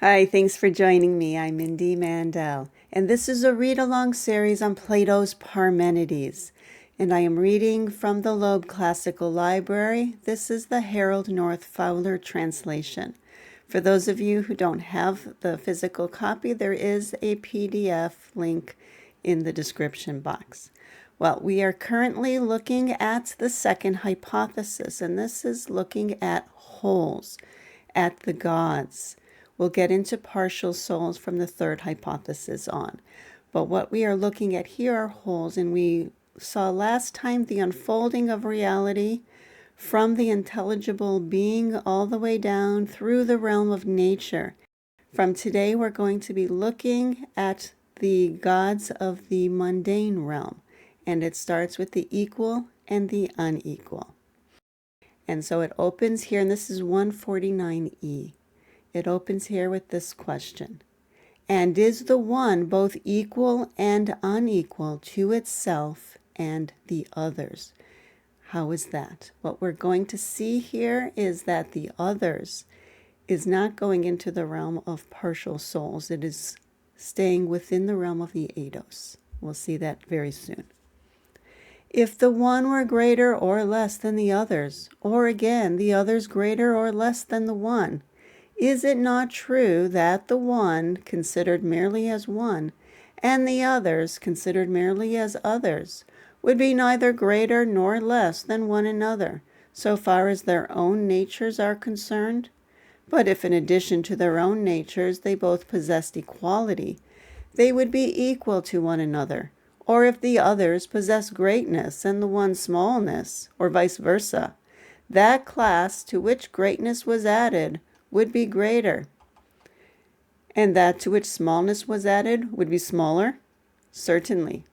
Hi, thanks for joining me. I'm Mindy Mandell, and this is a read-along series on Plato's Parmenides. And I am reading from the Loeb Classical Library. This is the Harold North Fowler translation. For those of you who don't have the physical copy, there is a PDF link in the description box. Well, we are currently looking at the second hypothesis, and this is looking at wholes, at the gods. We'll get into partial souls from the third hypothesis on. But what we are looking at here are wholes, and we saw last time the unfolding of reality from the intelligible being all the way down through the realm of nature. From today, we're going to be looking at the gods of the mundane realm, and it starts with the equal and the unequal. And so it opens here, and this is 149e. It opens here with this question. And is the one both equal and unequal to itself and the others? How is that? What we're going to see here is that the others is not going into the realm of partial souls. It is staying within the realm of the eidos. We'll see that very soon. If the one were greater or less than the others, or again, the others greater or less than the one, is it not true that the one, considered merely as one, and the others, considered merely as others, would be neither greater nor less than one another, so far as their own natures are concerned? But if in addition to their own natures they both possessed equality, they would be equal to one another. Or if the others possess greatness and the one smallness, or vice versa, that class to which greatness was added would be greater, and that to which smallness was added would be smaller? Certainly.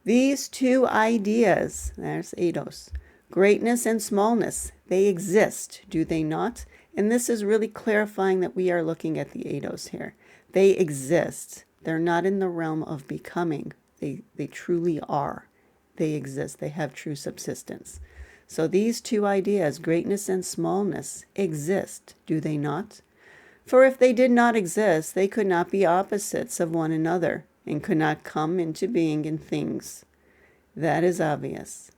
These two ideas, there's eidos, greatness and smallness, they exist, do they not? And this is really clarifying that we are looking at the eidos here. They exist. They're not in the realm of becoming. They truly are. They exist. They have true subsistence. So these two ideas, greatness and smallness, exist, do they not? For if they did not exist, they could not be opposites of one another, and could not come into being in things. That is obvious.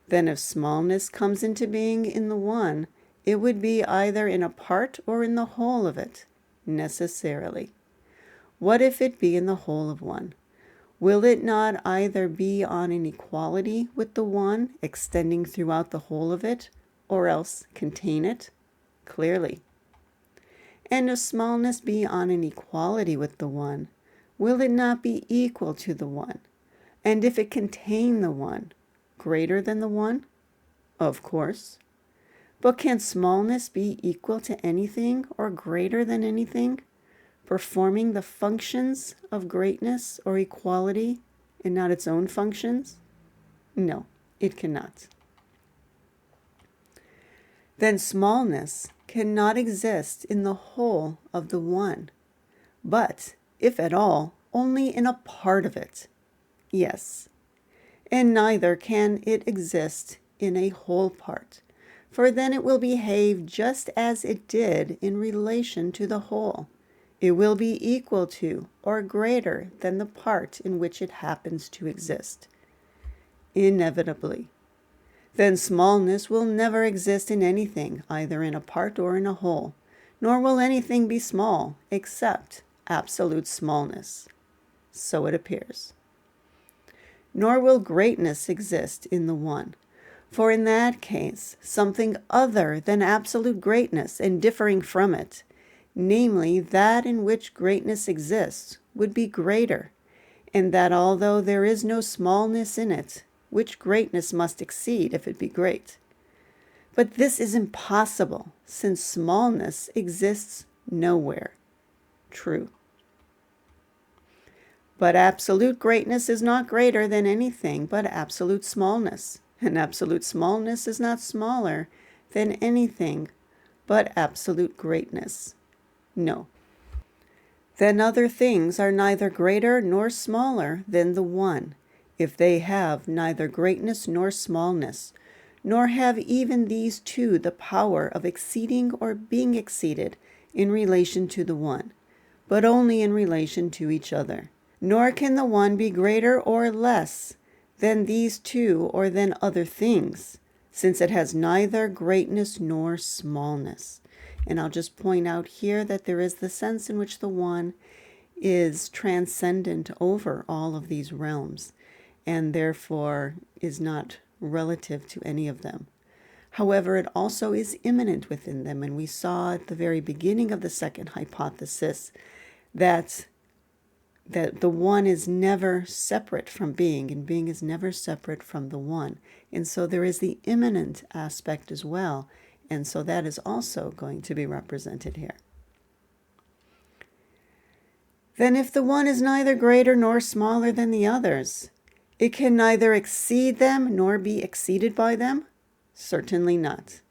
Then if smallness comes into being in the one, it would be either in a part or in the whole of it, necessarily. What if it be in the whole of one? Will it not either be on an equality with the one, extending throughout the whole of it, or else contain it? Clearly. And if smallness be on an equality with the one, will it not be equal to the one? And if it contain the one, greater than the one? Of course. But can smallness be equal to anything or greater than anything, performing the functions of greatness or equality and not its own functions? No, it cannot. Then smallness cannot exist in the whole of the one, but, if at all, only in a part of it. Yes, and neither can it exist in a whole part, for then it will behave just as it did in relation to the whole. It will be equal to or greater than the part in which it happens to exist. Inevitably. Then smallness will never exist in anything, either in a part or in a whole, nor will anything be small except absolute smallness. So it appears. Nor will greatness exist in the one, for in that case something other than absolute greatness and differing from it, namely that in which greatness exists, would be greater, and that although there is no smallness in it, which greatness must exceed if it be great. But this is impossible, since smallness exists nowhere. True. But absolute greatness is not greater than anything but absolute smallness, and absolute smallness is not smaller than anything but absolute greatness. No. Then other things are neither greater nor smaller than the one, if they have neither greatness nor smallness, nor have even these two the power of exceeding or being exceeded, in relation to the one, but only in relation to each other. Nor can the one be greater or less than these two or than other things, since it has neither greatness nor smallness. And I'll just point out here that there is the sense in which the one is transcendent over all of these realms, and therefore is not relative to any of them. However, it also is immanent within them, and we saw at the very beginning of the second hypothesis that the one is never separate from being, and being is never separate from the one. And so there is the immanent aspect as well, and so that is also going to be represented here. Then if the one is neither greater nor smaller than the others, it can neither exceed them nor be exceeded by them? Certainly not.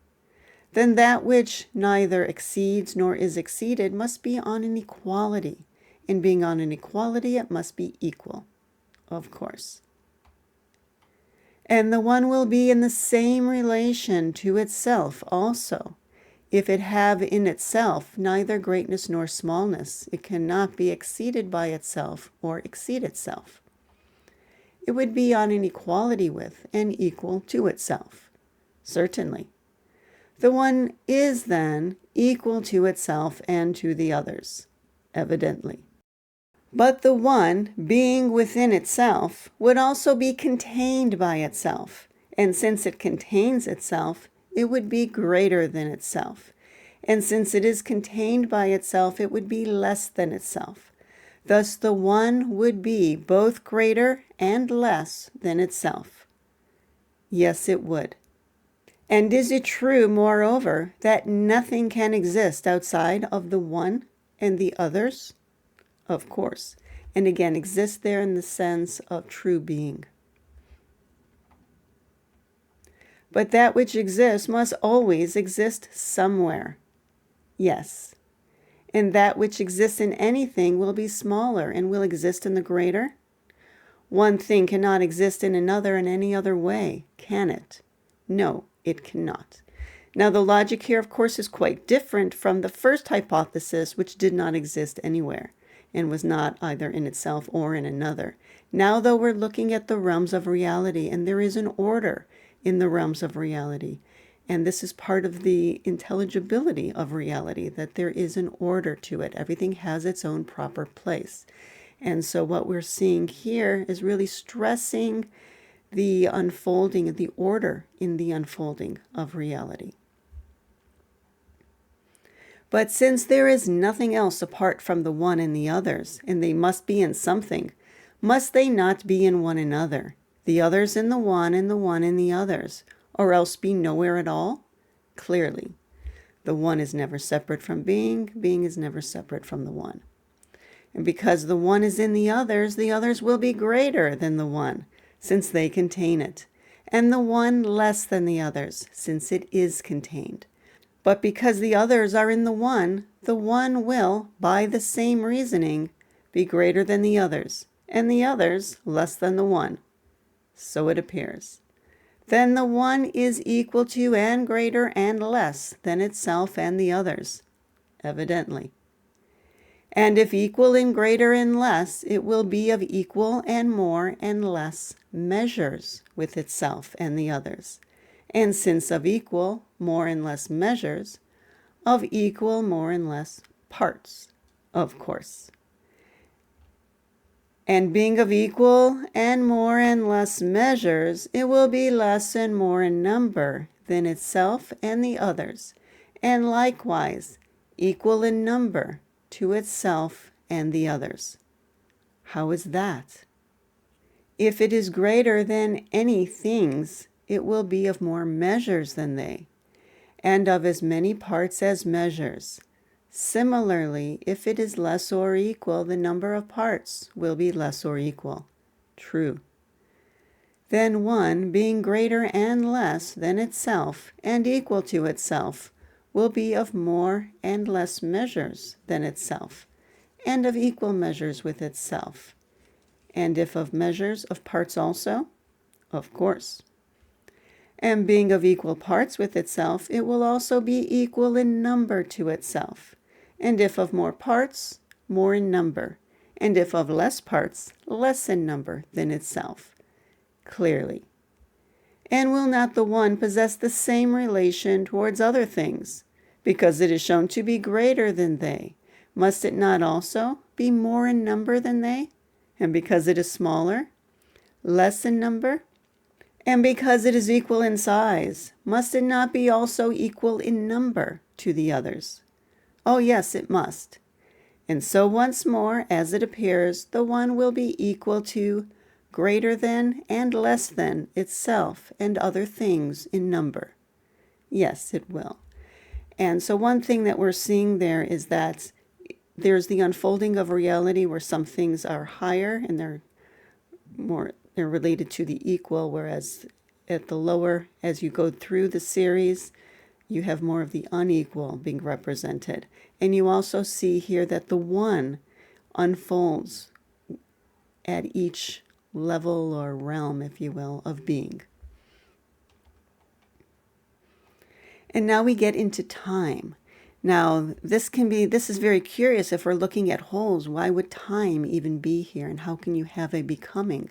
Then that which neither exceeds nor is exceeded must be on an equality. And being on an equality, it must be equal, of course. And the one will be in the same relation to itself also. If it have in itself neither greatness nor smallness, it cannot be exceeded by itself or exceed itself. It would be on an equality with and equal to itself. Certainly. The one is then equal to itself and to the others, evidently. But the one, being within itself, would also be contained by itself, and since it contains itself, it would be greater than itself. And since it is contained by itself, it would be less than itself. Thus the one would be both greater and less than itself. Yes, it would. And is it true, moreover, that nothing can exist outside of the one and the others? Of course. And again, exist there in the sense of true being. But that which exists must always exist somewhere. Yes. And that which exists in anything will be smaller and will exist in the greater. One thing cannot exist in another in any other way, can it? No, it cannot. Now, the logic here, of course, is quite different from the first hypothesis, which did not exist anywhere and was not either in itself or in another. Now, though, we're looking at the realms of reality, and there is an order in the realms of reality. And this is part of the intelligibility of reality, that there is an order to it. Everything has its own proper place. And so what we're seeing here is really stressing the unfolding and the order in the unfolding of reality. But since there is nothing else apart from the one and the others, and they must be in something, must they not be in one another, the others in the one and the one in the others, or else be nowhere at all? Clearly, the one is never separate from being, being is never separate from the one. And because the one is in the others will be greater than the one, since they contain it, and the one less than the others, since it is contained. But because the others are in the one will, by the same reasoning, be greater than the others, and the others less than the one. So it appears. Then the one is equal to and greater and less than itself and the others, evidently. And if equal and greater and less, it will be of equal and more and less measures with itself and the others. And since of equal, more and less measures, of equal, more and less parts, of course. And being of equal and more and less measures, it will be less and more in number than itself and the others, and likewise equal in number to itself and the others. How is that? If it is greater than any things, it will be of more measures than they, and of as many parts as measures. Similarly, if it is less or equal, the number of parts will be less or equal. True. Then one, being greater and less than itself and equal to itself, will be of more and less measures than itself, and of equal measures with itself. And if of measures, of parts also? Of course. And being of equal parts with itself, it will also be equal in number to itself, and if of more parts, more in number, and if of less parts, less in number than itself, clearly. And will not the one possess the same relation towards other things, because it is shown to be greater than they? Must it not also be more in number than they? And because it is smaller, less in number? And because it is equal in size, must it not be also equal in number to the others? Oh yes, it must. And so once more, as it appears, the one will be equal to, greater than, and less than itself and other things in number. Yes, it will. And so one thing that we're seeing there is that there's the unfolding of reality where some things are higher and they're related to the equal, whereas at the lower, as you go through the series, you have more of the unequal being represented. And you also see here that the one unfolds at each level or realm, if you will, of being. And now we get into time. Now, this is very curious if we're looking at wholes. Why would time even be here? And how can you have a becoming?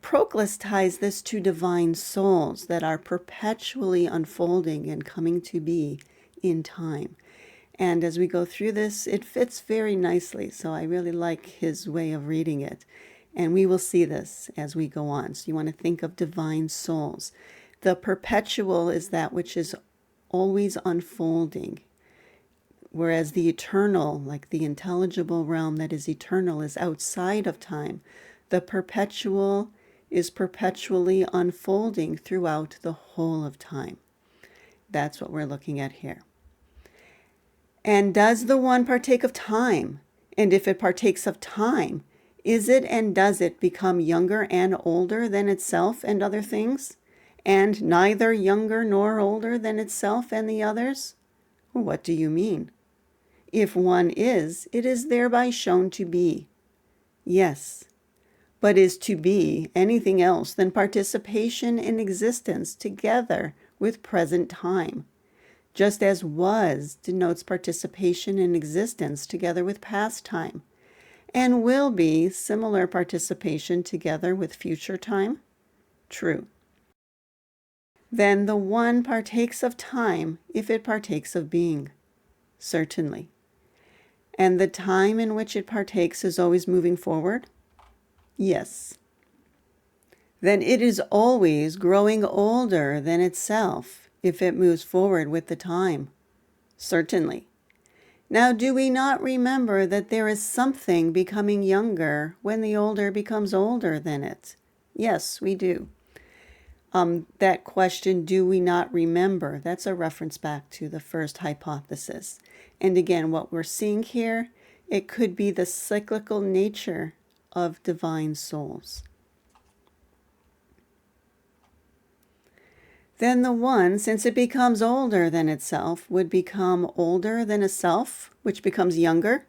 Proclus ties this to divine souls that are perpetually unfolding and coming to be in time. And as we go through this, it fits very nicely. So I really like his way of reading it. And we will see this as we go on. So you want to think of divine souls. The perpetual is that which is always unfolding, whereas the eternal, like the intelligible realm that is eternal, is outside of time. The perpetual is perpetually unfolding throughout the whole of time. That's what we're looking at here. And does the one partake of time? And if it partakes of time, is it and does it become younger and older than itself and other things? And neither younger nor older than itself and the others? What do you mean? If one is, it is thereby shown to be. Yes, but is to be anything else than participation in existence together with present time, just as was denotes participation in existence together with past time, and will be similar participation together with future time? True. Then the one partakes of time if it partakes of being. Certainly. And the time in which it partakes is always moving forward? Yes. Then it is always growing older than itself if it moves forward with the time. Certainly. Now, do we not remember that there is something becoming younger when the older becomes older than it? Yes, we do. That question, do we not remember? That's a reference back to the first hypothesis. And again, what we're seeing here, it could be the cyclical nature of divine souls. Then the one, since it becomes older than itself, would become older than a self, which becomes younger?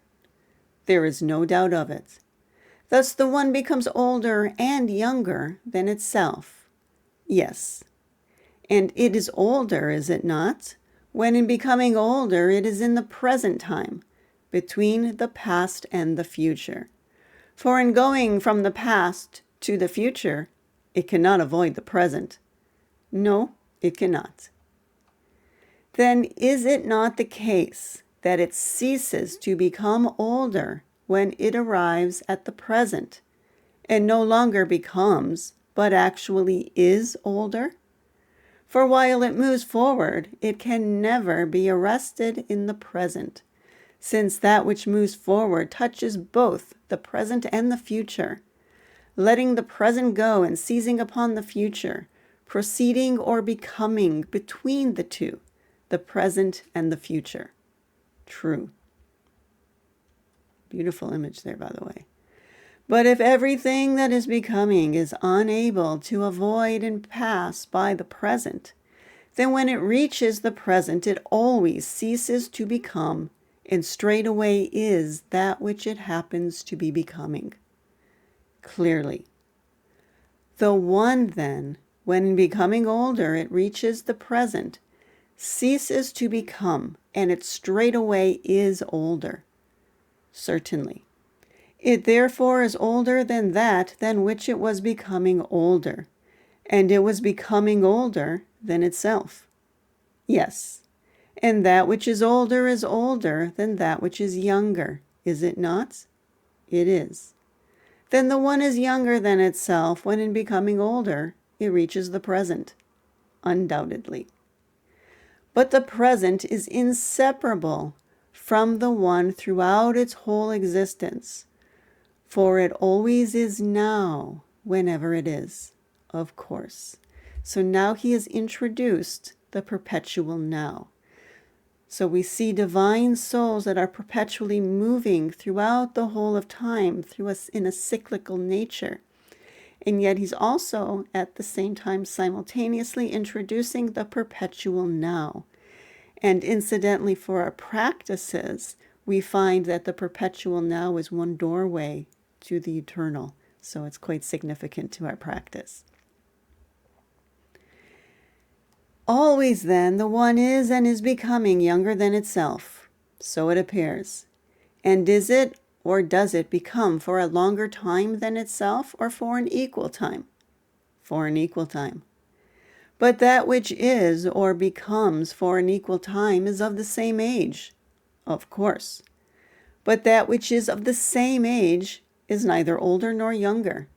There is no doubt of it. Thus the one becomes older and younger than itself. Yes. And it is older, is it not? When in becoming older, it is in the present time, between the past and the future. For in going from the past to the future, it cannot avoid the present. No, it cannot. Then is it not the case that it ceases to become older when it arrives at the present, and no longer becomes, but actually is older? For while it moves forward, it can never be arrested in the present, since that which moves forward touches both the present and the future, letting the present go and seizing upon the future, proceeding or becoming between the two, the present and the future. True. Beautiful image there, by the way. But if everything that is becoming is unable to avoid and pass by the present, then when it reaches the present, it always ceases to become, and straightway is that which it happens to be becoming. Clearly. The one, then, when in becoming older it reaches the present, ceases to become, and it straightway is older. Certainly. It therefore is older than that than which it was becoming older, and it was becoming older than itself. Yes, and that which is older than that which is younger, is it not? It is. Then the one is younger than itself when in becoming older it reaches the present, undoubtedly. But the present is inseparable from the one throughout its whole existence, for it always is now, whenever it is, of course. So now he has introduced the perpetual now. So we see divine souls that are perpetually moving throughout the whole of time through us in a cyclical nature. And yet he's also at the same time simultaneously introducing the perpetual now. And incidentally, for our practices, we find that the perpetual now is one doorway to the eternal. So it's quite significant to our practice. Always then, the one is and is becoming younger than itself. So it appears. And is it or does it become for a longer time than itself or for an equal time? For an equal time. But that which is or becomes for an equal time is of the same age. Of course. But that which is of the same age is neither older nor younger.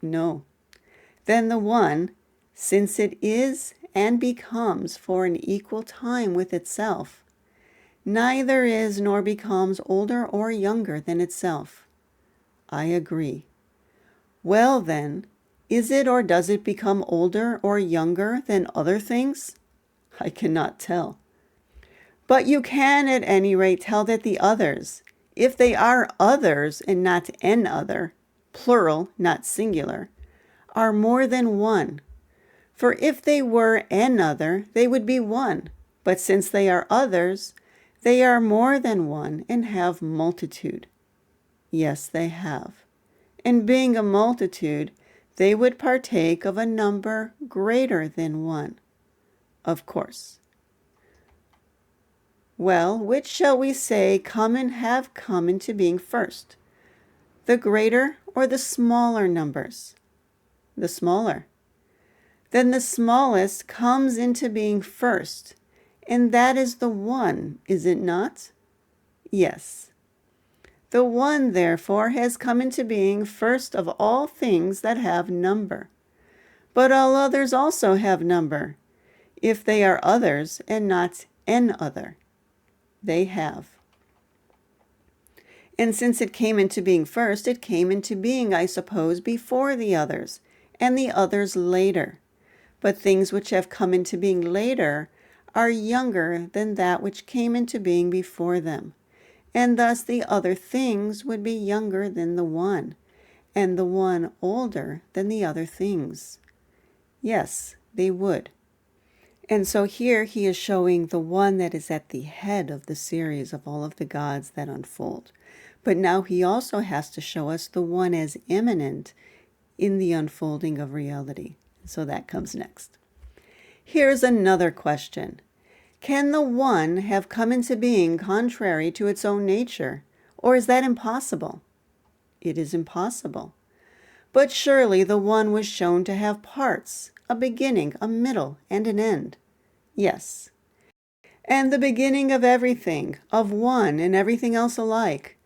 No. Then the one, since it is and becomes for an equal time with itself, neither is nor becomes older or younger than itself. I agree. Well then, is it or does it become older or younger than other things? I cannot tell. But you can at any rate tell that the others, if they are others and not an other, plural, not singular, are more than one. For if they were an other, they would be one. But since they are others, they are more than one and have multitude. Yes, they have. And being a multitude, they would partake of a number greater than one. Of course. Well, which shall we say come and have come into being first? The greater or the smaller numbers? The smaller. Then the smallest comes into being first, and that is the one, is it not? Yes. The one, therefore, has come into being first of all things that have number. But all others also have number, if they are others and not an other. They have. And since it came into being first, it came into being, I suppose, before the others, and the others later. But things which have come into being later are younger than that which came into being before them. And thus the other things would be younger than the one, and the one older than the other things. Yes, they would. And so here he is showing the one that is at the head of the series of all of the gods that unfold. But now he also has to show us the one as immanent in the unfolding of reality. So that comes next. Here's another question. Can the one have come into being contrary to its own nature, or is that impossible? It is impossible. But surely the one was shown to have parts, a beginning, a middle, and an end. Yes. And the beginning of everything, of one and everything else alike,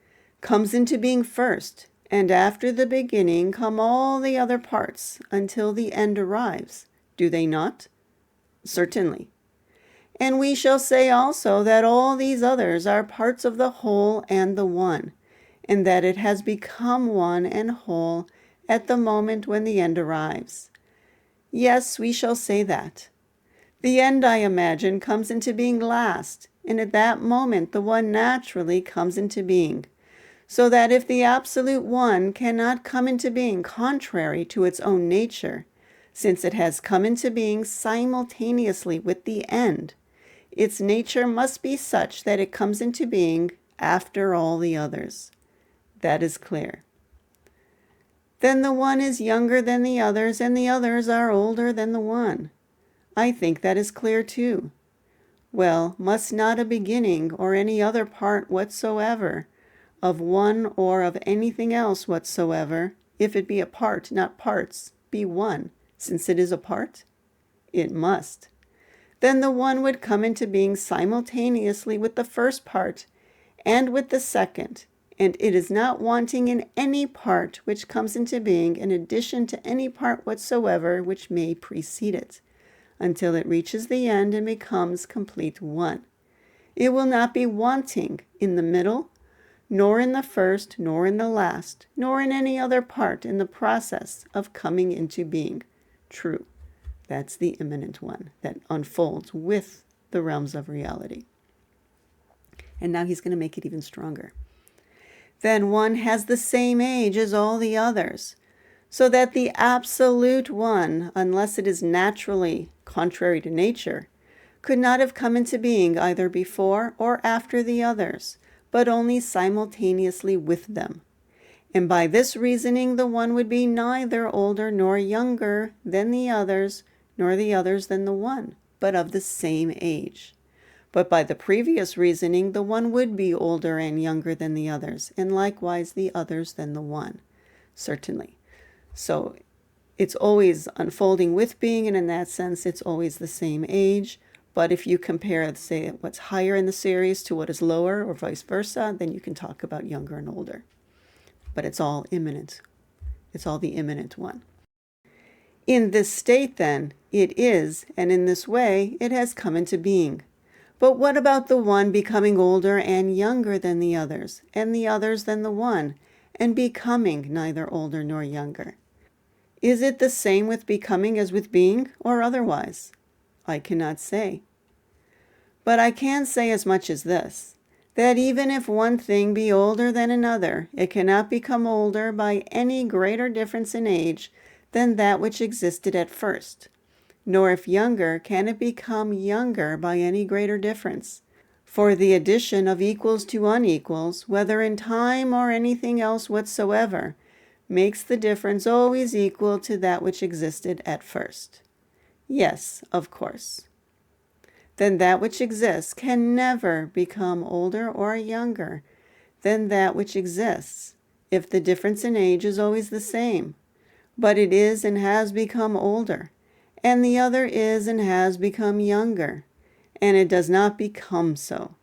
comes into being first, and after the beginning come all the other parts until the end arrives. Do they not? Certainly. And we shall say also that all these others are parts of the whole and the one, and that it has become one and whole at the moment when the end arrives. Yes, we shall say that. The end, I imagine, comes into being last, and at that moment the one naturally comes into being. So that if the absolute one cannot come into being contrary to its own nature, since it has come into being simultaneously with the end, its nature must be such that it comes into being after all the others. That is clear. Then the one is younger than the others, and the others are older than the one. I think that is clear too. Well, must not a beginning or any other part whatsoever of one or of anything else whatsoever, if it be a part, not parts, be one, since it is a part? It must. Then the one would come into being simultaneously with the first part and with the second, and it is not wanting in any part which comes into being in addition to any part whatsoever which may precede it, until it reaches the end and becomes complete one. It will not be wanting in the middle, nor in the first, nor in the last, nor in any other part in the process of coming into being. True. That's the immanent one that unfolds with the realms of reality. And now he's going to make it even stronger. Then one has the same age as all the others, so that the absolute one, unless it is naturally contrary to nature, could not have come into being either before or after the others, but only simultaneously with them. And by this reasoning, the one would be neither older nor younger than the others, nor the others than the one, but of the same age. But by the previous reasoning, the one would be older and younger than the others, and likewise the others than the one. Certainly. So it's always unfolding with being, and in that sense, it's always the same age. But if you compare, say, what's higher in the series to what is lower, or vice versa, then you can talk about younger and older. But it's all immanent. It's all the immanent one. In this state, then, it is, and in this way, it has come into being. But what about the one becoming older and younger than the others, and the others than the one, and becoming neither older nor younger? Is it the same with becoming as with being, or otherwise? I cannot say. But I can say as much as this, that even if one thing be older than another, it cannot become older by any greater difference in age than that which existed at first, nor if younger can it become younger by any greater difference. For the addition of equals to unequals, whether in time or anything else whatsoever, makes the difference always equal to that which existed at first. Yes, of course. Then that which exists can never become older or younger than that which exists, if the difference in age is always the same. But it is and has become older, and the other is and has become younger, and it does not become so.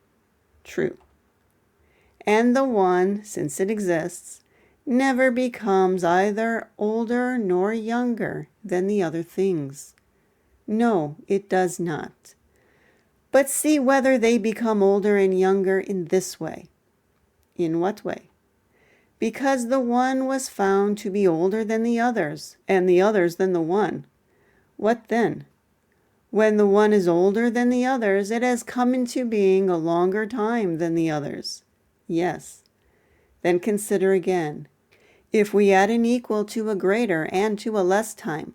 True. And the one, since it exists, never becomes either older nor younger than the other things. No, it does not. But see whether they become older and younger in this way. In what way? Because the one was found to be older than the others, and the others than the one. What then? When the one is older than the others, it has come into being a longer time than the others. Yes. Then consider again. If we add an equal to a greater and to a less time,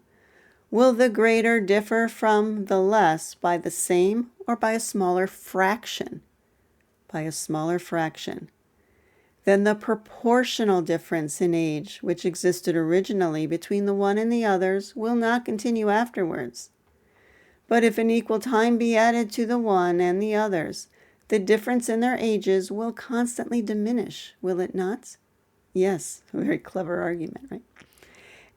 will the greater differ from the less by the same or by a smaller fraction? By a smaller fraction. Then the proportional difference in age which existed originally between the one and the others will not continue afterwards. But if an equal time be added to the one and the others, the difference in their ages will constantly diminish, will it not? Yes, a very clever argument, right?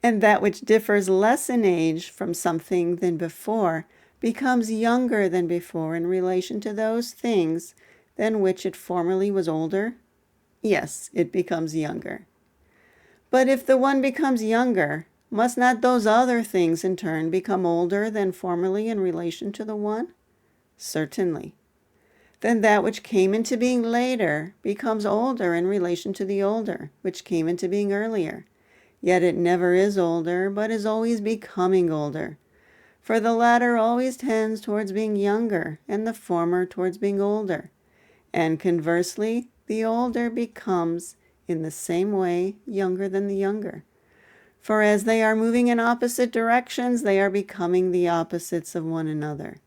And that which differs less in age from something than before becomes younger than before in relation to those things than which it formerly was older. Yes, it becomes younger. But if the one becomes younger, must not those other things in turn become older than formerly in relation to the one? Certainly. Then that which came into being later becomes older in relation to the older, which came into being earlier. Yet it never is older, but is always becoming older. For the latter always tends towards being younger, and the former towards being older. And conversely, the older becomes, in the same way, younger than the younger. For as they are moving in opposite directions, they are becoming the opposites of one another.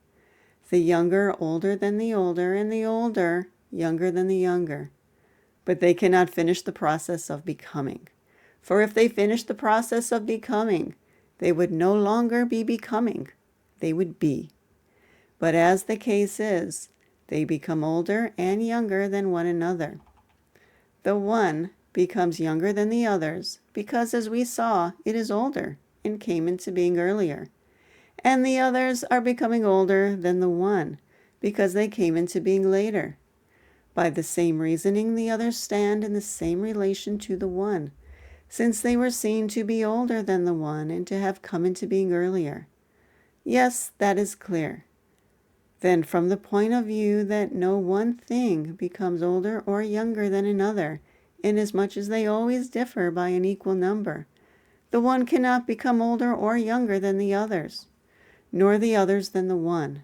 The younger older than the older, and the older younger than the younger. But they cannot finish the process of becoming. For if they finished the process of becoming, they would no longer be becoming, they would be. But as the case is, they become older and younger than one another. The one becomes younger than the others because, as we saw, it is older and came into being earlier. And the others are becoming older than the one because they came into being later. By the same reasoning, the others stand in the same relation to the one, since they were seen to be older than the one and to have come into being earlier. Yes, that is clear. Then, from the point of view that no one thing becomes older or younger than another, inasmuch as they always differ by an equal number, the one cannot become older or younger than the others, nor the others than the one.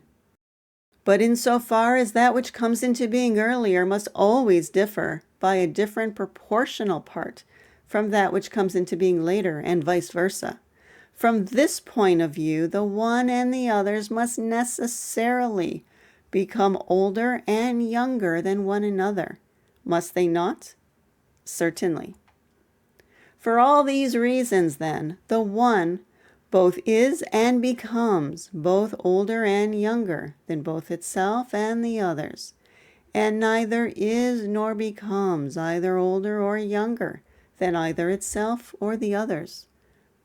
But insofar as that which comes into being earlier must always differ by a different proportional part from that which comes into being later, and vice versa, from this point of view, the one and the others must necessarily become older and younger than one another. Must they not? Certainly. For all these reasons, then, the one both is and becomes both older and younger than both itself and the others, and neither is nor becomes either older or younger than either itself or the others.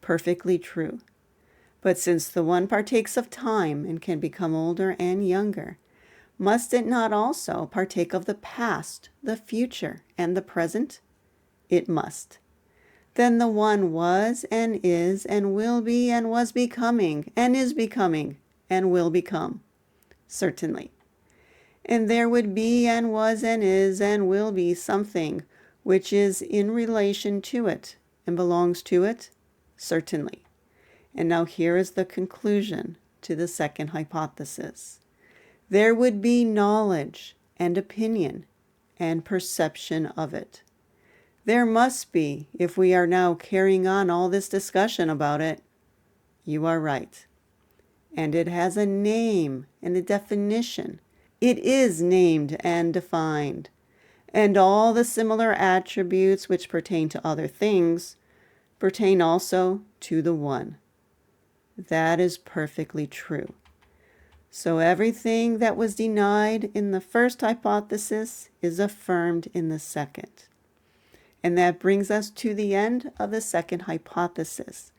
Perfectly true. But since the one partakes of time and can become older and younger, must it not also partake of the past, the future, and the present? It must. Then the one was and is and will be and was becoming and is becoming and will become. Certainly. And there would be and was and is and will be something which is in relation to it and belongs to it? Certainly. And now here is the conclusion to the second hypothesis. There would be knowledge and opinion and perception of it. There must be, if we are now carrying on all this discussion about it. You are right. And it has a name and a definition. It is named and defined. And all the similar attributes which pertain to other things pertain also to the one. That is perfectly true. So everything that was denied in the first hypothesis is affirmed in the second. And that brings us to the end of the second hypothesis.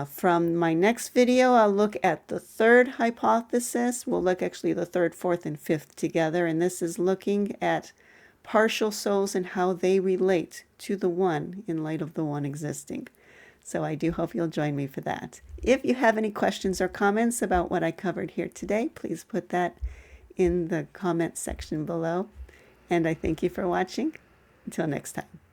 From my next video, I'll look at the third hypothesis. We'll look actually the third, fourth, and fifth together. And this is looking at partial souls and how they relate to the one in light of the one existing. So I do hope you'll join me for that. If you have any questions or comments about what I covered here today, please put that in the comment section below. And I thank you for watching. Until next time.